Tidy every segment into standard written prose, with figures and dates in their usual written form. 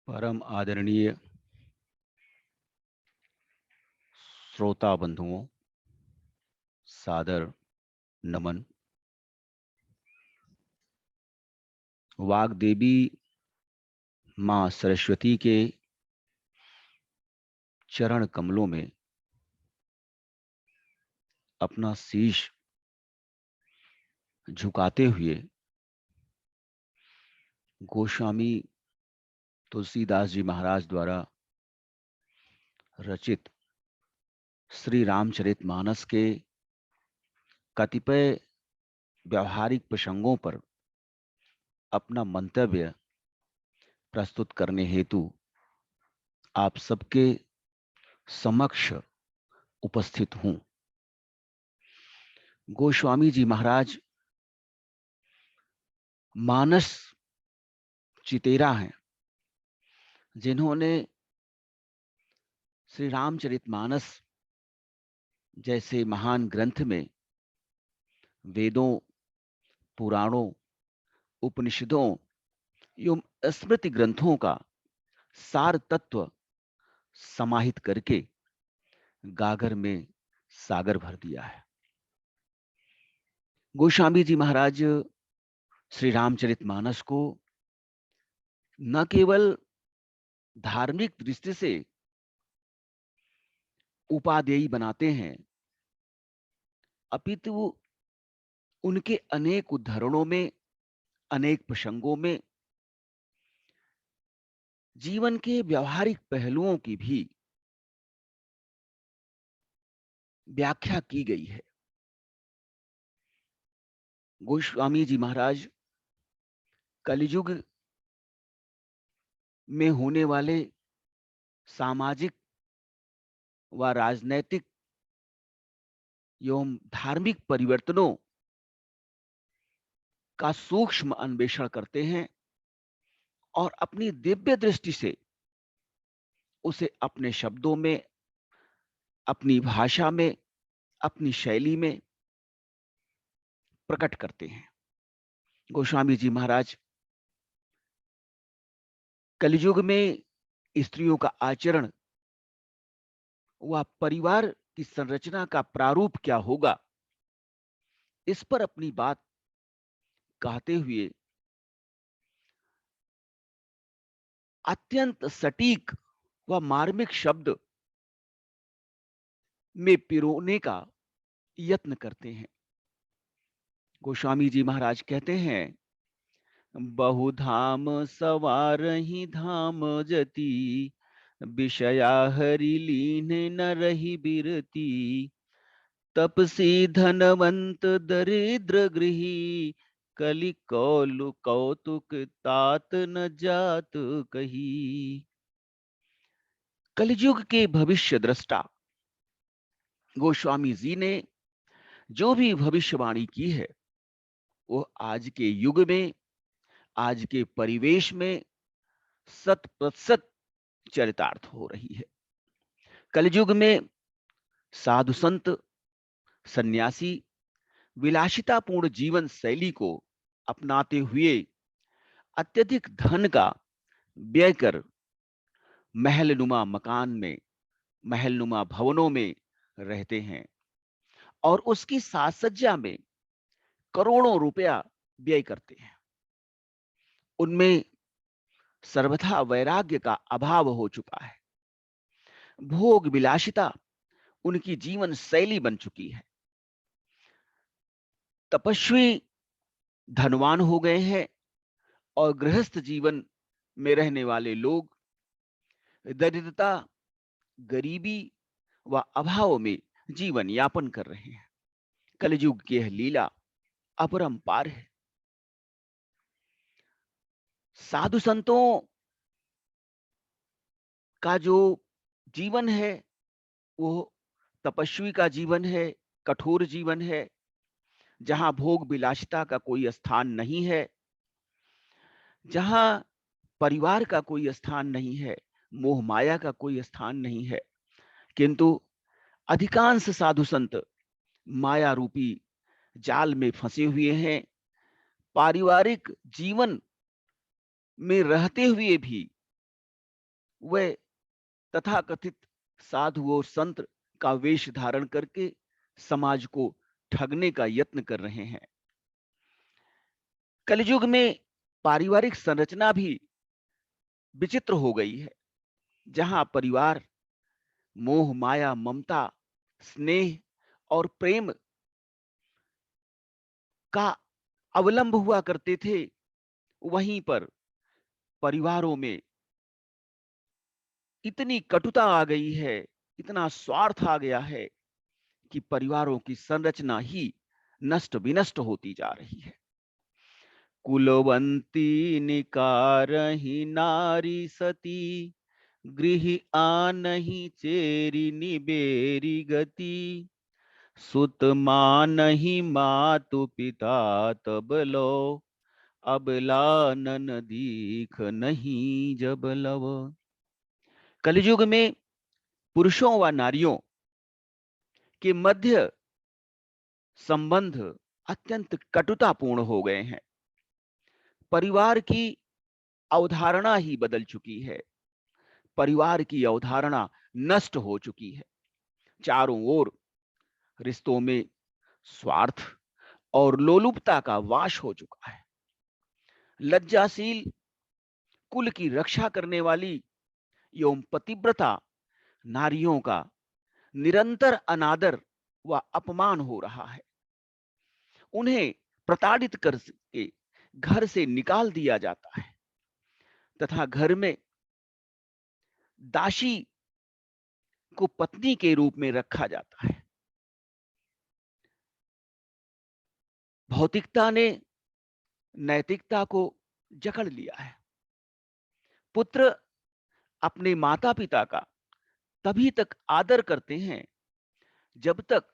परम आदरणीय श्रोता बंधुओं, सादर नमन। वाग्देवी माँ सरस्वती के चरण कमलों में अपना शीश झुकाते हुए गोस्वामी तुलसीदास जी महाराज द्वारा रचित श्री रामचरितमानस के कतिपय व्यवहारिक प्रसंगों पर अपना मंतव्य प्रस्तुत करने हेतु आप सबके समक्ष उपस्थित हूं। गोस्वामी जी महाराज मानस चितेरा हैं, जिन्होंने श्री रामचरितमानस जैसे महान ग्रंथ में वेदों, पुराणों, उपनिषदों एवं स्मृति ग्रंथों का सार तत्व समाहित करके गागर में सागर भर दिया है। गोस्वामी जी महाराज श्री रामचरितमानस को न केवल धार्मिक दृष्टि से उपादेयी बनाते हैं, अपितु उनके अनेक उद्धरणों में, अनेक प्रसंगों में जीवन के व्यवहारिक पहलुओं की भी व्याख्या की गई है। गोस्वामी जी महाराज कलियुग में होने वाले सामाजिक व राजनैतिक एवं धार्मिक परिवर्तनों का सूक्ष्म अन्वेषण करते हैं और अपनी दिव्य दृष्टि से उसे अपने शब्दों में, अपनी भाषा में, अपनी शैली में प्रकट करते हैं। गोस्वामी जी महाराज कलियुग में स्त्रियों का आचरण व परिवार की संरचना का प्रारूप क्या होगा, इस पर अपनी बात कहते हुए अत्यंत सटीक व मार्मिक शब्द में पिरोने का यत्न करते हैं। गोस्वामी जी महाराज कहते हैं, बहुधाम सवारहि धाम जति, विषया हरि लीन न रही बिरती, तपसी धनवंत दरिद्र गृही, कलि कौलु कौतुक तात न जात कही। कलयुग के भविष्य दृष्टा गोस्वामी जी ने जो भी भविष्यवाणी की है, वो आज के युग में, आज के परिवेश में 100% चरितार्थ हो रही है। कलयुग में साधु संत, सन्यासी विलासितापूर्ण जीवन शैली को अपनाते हुए अत्यधिक धन का व्यय कर महलनुमा मकान में, महलनुमा भवनों में रहते हैं और उसकी साज सज्जा में करोड़ों रुपया व्यय करते हैं। उनमें सर्वथा वैराग्य का अभाव हो चुका है। भोग विलासिता उनकी जीवन शैली बन चुकी है। तपस्वी धनवान हो गए हैं और गृहस्थ जीवन में रहने वाले लोग दरिद्रता, गरीबी व अभाव में जीवन यापन कर रहे हैं। कलयुग की यह लीला अपरंपार है। साधु संतों का जो जीवन है, वो तपस्वी का जीवन है, कठोर जीवन है, जहां भोग विलासिता का कोई स्थान नहीं है, जहां परिवार का कोई स्थान नहीं है, मोह माया का कोई स्थान नहीं है। किंतु अधिकांश साधु संत माया रूपी जाल में फंसे हुए हैं। पारिवारिक जीवन में रहते हुए भी वह तथाकथित साधु और संत का वेश धारण करके समाज को ठगने का यत्न कर रहे हैं। कलयुग में पारिवारिक संरचना भी विचित्र हो गई है, जहां परिवार मोह माया ममता स्नेह और प्रेम का अवलंब हुआ करते थे, वहीं पर परिवारों में इतनी कटुता आ गई है, इतना स्वार्थ आ गया है कि परिवारों की संरचना ही नष्ट विनष्ट होती जा रही है। कुलवंती निकारहि नारी सती, गृह आनहि चेरी निबेरी गति, सुत मानहि मातु पिता तब लो, अबला नन दीख नहीं जब लव। कलयुग में पुरुषों व नारियों के मध्य संबंध अत्यंत कटुतापूर्ण हो गए हैं। परिवार की अवधारणा ही बदल चुकी है, परिवार की अवधारणा नष्ट हो चुकी है। चारों ओर रिश्तों में स्वार्थ और लोलुपता का वास हो चुका है। लज्जाशील कुल की रक्षा करने वाली एवं पतिव्रता नारियों का निरंतर अनादर व अपमान हो रहा है। उन्हें प्रताड़ित करके घर से निकाल दिया जाता है तथा घर में दासी को पत्नी के रूप में रखा जाता है। भौतिकता ने नैतिकता को जकड़ लिया है। पुत्र अपने माता पिता का तभी तक आदर करते हैं जब तक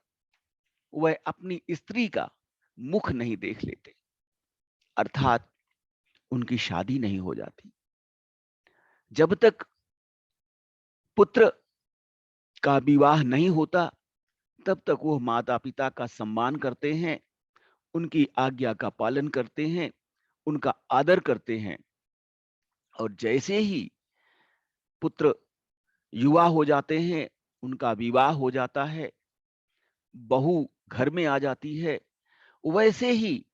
वह अपनी स्त्री का मुख नहीं देख लेते, अर्थात उनकी शादी नहीं हो जाती। जब तक पुत्र का विवाह नहीं होता, तब तक वो माता पिता का सम्मान करते हैं, उनकी आज्ञा का पालन करते हैं, उनका आदर करते हैं। और जैसे ही पुत्र युवा हो जाते हैं, उनका विवाह हो जाता है, बहू घर में आ जाती है, वैसे ही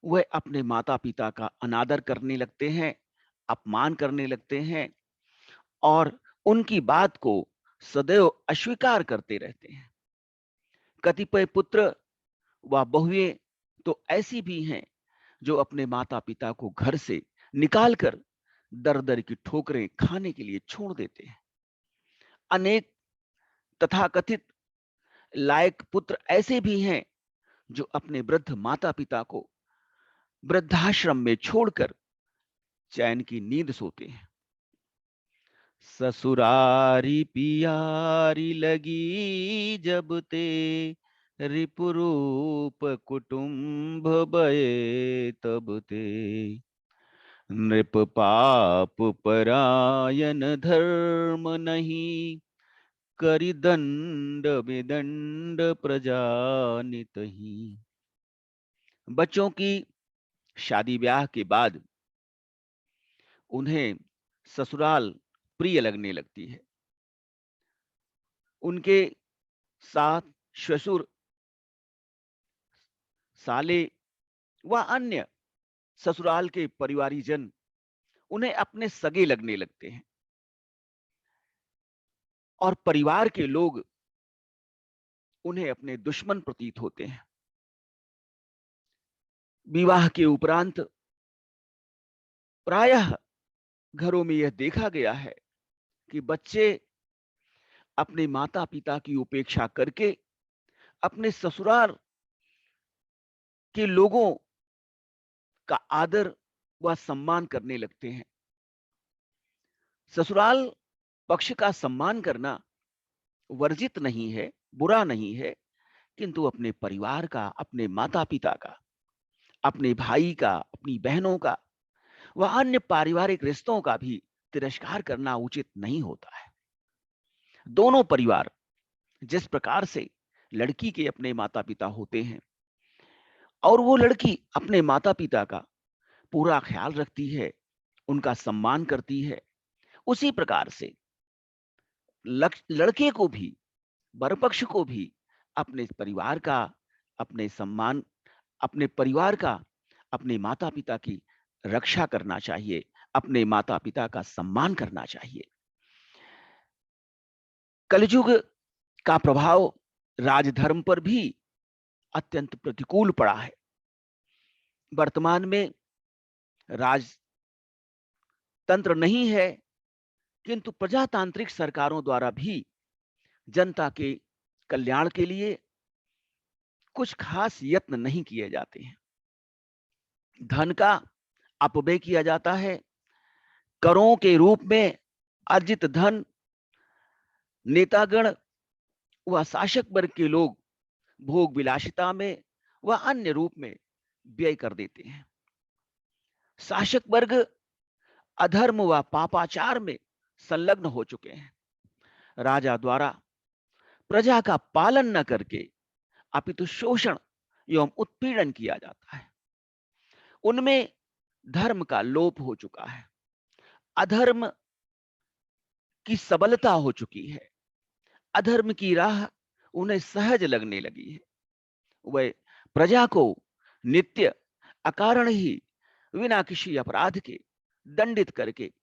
वह अपने माता पिता का अनादर करने लगते हैं, अपमान करने लगते हैं और उनकी बात को सदैव अस्वीकार करते रहते हैं। कतिपय पुत्र व बहुएं तो ऐसी भी हैं जो अपने माता पिता को घर से निकालकर दर दर की ठोकरें खाने के लिए छोड़ देते हैं। अनेक तथाकथित लायक पुत्र ऐसे भी हैं जो अपने वृद्ध माता पिता को वृद्धाश्रम में छोड़कर चैन की नींद सोते हैं। ससुरारी पियारी लगी जब ते, रिपुरूप कुटुंब बये तब ते, नृप पाप परायन धर्म नहीं, करि दंड विदंड प्रजा नितहि। बच्चों की शादी ब्याह के बाद उन्हें ससुराल प्रिय लगने लगती है। उनके साथ ससुर साले व अन्य ससुराल के परिवारीजन उन्हें अपने सगे लगने लगते हैं और परिवार के लोग उन्हें अपने दुश्मन प्रतीत होते हैं। विवाह के उपरांत प्रायः घरों में यह देखा गया है कि बच्चे अपने माता पिता की उपेक्षा करके अपने ससुराल के लोगों का आदर व सम्मान करने लगते हैं। ससुराल पक्ष का सम्मान करना वर्जित नहीं है, बुरा नहीं है, किंतु अपने परिवार का, अपने माता पिता का, अपने भाई का, अपनी बहनों का व अन्य पारिवारिक रिश्तों का भी तिरस्कार करना उचित नहीं होता है। दोनों परिवार जिस प्रकार से लड़की के अपने माता पिता होते हैं और वो लड़की अपने माता पिता का पूरा ख्याल रखती है, उनका सम्मान करती है, उसी प्रकार से लड़के को भी, वर पक्ष को भी अपने परिवार का, अपने सम्मान, अपने परिवार का, अपने माता-पिता की रक्षा करना चाहिए, अपने माता-पिता का सम्मान करना चाहिए। कलयुग का प्रभाव राजधर्म पर भी अत्यंत प्रतिकूल पड़ा है। वर्तमान में राजतंत्र नहीं है, किंतु प्रजातांत्रिक सरकारों द्वारा भी जनता के कल्याण के लिए कुछ खास यत्न नहीं किए जाते हैं। धन का अपव्यय किया जाता है। करों के रूप में अर्जित धन नेतागण व शासक वर्ग के लोग भोग विलासिता में व अन्य रूप में व्यय कर देते हैं। शासक वर्ग अधर्म व पापाचार में संलग्न हो चुके हैं। राजा द्वारा प्रजा का पालन न करके अपितु शोषण एवं उत्पीड़न किया जाता है। उनमें धर्म का लोप हो चुका है। अधर्म की सबलता हो चुकी है। अधर्म की राह उन्हें सहज लगने लगी है। वह प्रजा को नित्य अकारण ही बिना किसी अपराध के दंडित करके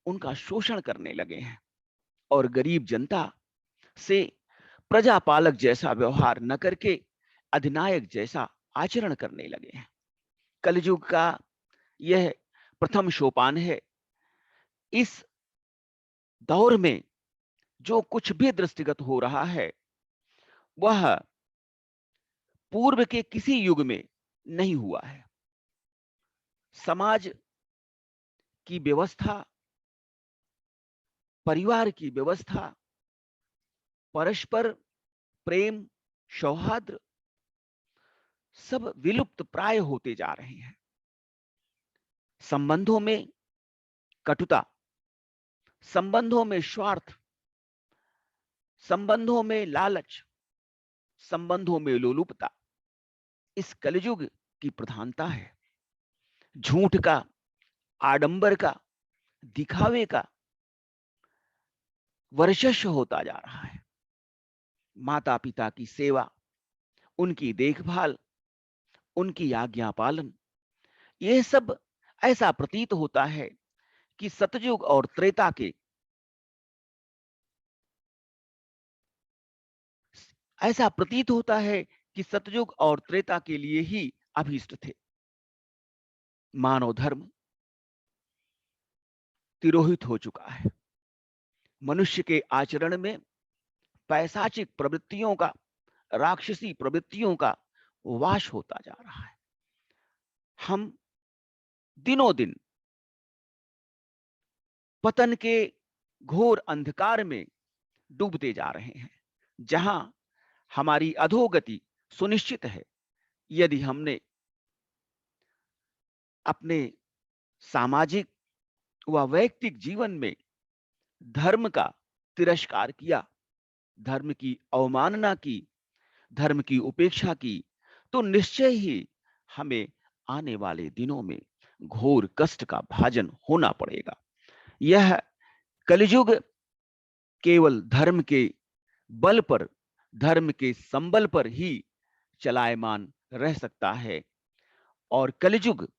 उनका शोषण करने लगे हैं और गरीब जनता से प्रजापालक जैसा व्यवहार न करके अधिनायक जैसा आचरण करने लगे हैं। कलयुग का यह प्रथम सोपान है। इस दौर में जो कुछ भी दृष्टिगत हो रहा है वह पूर्व के किसी युग में नहीं हुआ है। समाज की व्यवस्था, परिवार की व्यवस्था, परस्पर प्रेम, सौहार्द सब विलुप्त प्राय होते जा रहे हैं। संबंधों में कटुता, संबंधों में स्वार्थ, संबंधों में लालच, संबंधों में लोलुपता इस कलयुग की प्रधानता है। झूठ का, आडंबर का, दिखावे का वर्चस्व होता जा रहा है। माता पिता की सेवा, उनकी देखभाल, उनकी आज्ञा पालन, यह सब ऐसा प्रतीत होता है कि सतयुग और त्रेता के ऐसा प्रतीत होता है कि सतयुग और त्रेता के लिए ही अभीष्ट थे। मानव धर्म तिरोहित हो चुका है। मनुष्य के आचरण में पैशाचिक प्रवृत्तियों का, राक्षसी प्रवृत्तियों का वास होता जा रहा है। हम दिनों दिन पतन के घोर अंधकार में डूबते जा रहे हैं, जहां हमारी अधोगति सुनिश्चित है यदि हमने अपने सामाजिक व वैयक्तिक जीवन में धर्म का तिरस्कार किया, धर्म की अवमानना की, धर्म की उपेक्षा की, तो निश्चय ही हमें आने वाले दिनों में घोर कष्ट का भाजन होना पड़ेगा। यह कलियुग केवल धर्म के बल पर, धर्म के संबल पर ही चलायमान रह सकता है और कलियुग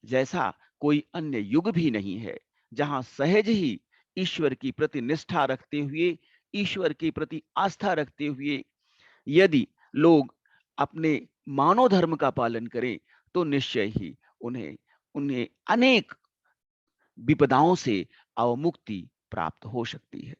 जैसा कोई अन्य युग भी नहीं है जहां सहज ही ईश्वर की प्रति निष्ठा रखते हुए, ईश्वर के प्रति आस्था रखते हुए यदि लोग अपने मानव धर्म का पालन करें तो निश्चय ही उन्हें उन्हें अनेक विपदाओं से अवमुक्ति प्राप्त हो सकती है।